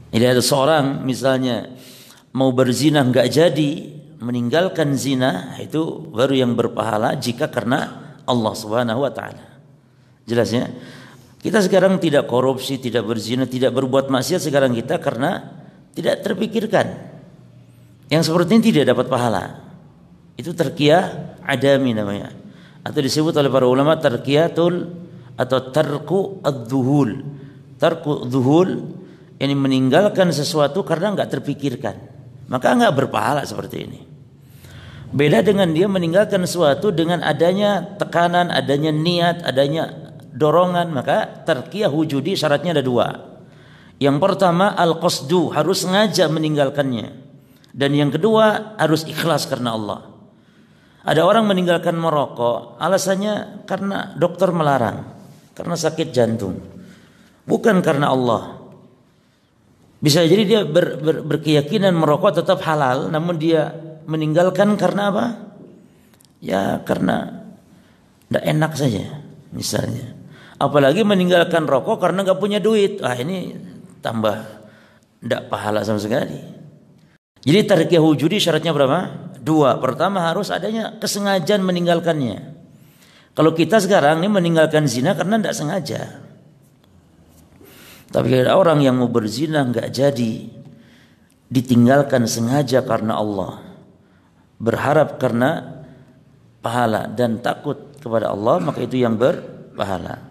Jadi ada seorang misalnya mau berzina nggak jadi, meninggalkan zina, itu baru yang berpahala jika karena Allah Subhanahu wa taala. Jelas ya? Kita sekarang tidak korupsi, tidak berzina, tidak berbuat maksiat sekarang kita karena tidak terpikirkan. Yang seperti ini tidak dapat pahala. Itu terkiyah adami namanya. Atau disebut oleh para ulama tarkiyatul atau tarku ad-dhuhul. Tarku dhuhul, yang meninggalkan sesuatu karena enggak terpikirkan. Maka enggak berpahala seperti ini. Beda dengan dia meninggalkan sesuatu dengan adanya tekanan, adanya niat, adanya dorongan. Maka tarkiyah wujudi syaratnya ada dua. Yang pertama al-qasdu, harus sengaja meninggalkannya. Dan yang kedua harus ikhlas karena Allah. Ada orang meninggalkan merokok alasannya karena dokter melarang, karena sakit jantung, bukan karena Allah. Bisa jadi dia berkeyakinan merokok tetap halal, namun dia meninggalkan karena apa? Ya karena tidak enak saja misalnya. Apalagi meninggalkan rokok karena nggak punya duit. Ini tambah tidak pahala sama sekali. Jadi tarkiyah wujudi syaratnya berapa? Dua. Pertama harus adanya kesengajaan meninggalkannya. Kalau kita sekarang ini meninggalkan zina karena tidak sengaja. Tapi ada orang yang mau berzina nggak jadi, ditinggalkan sengaja karena Allah, berharap karena pahala dan takut kepada Allah, maka itu yang berpahala.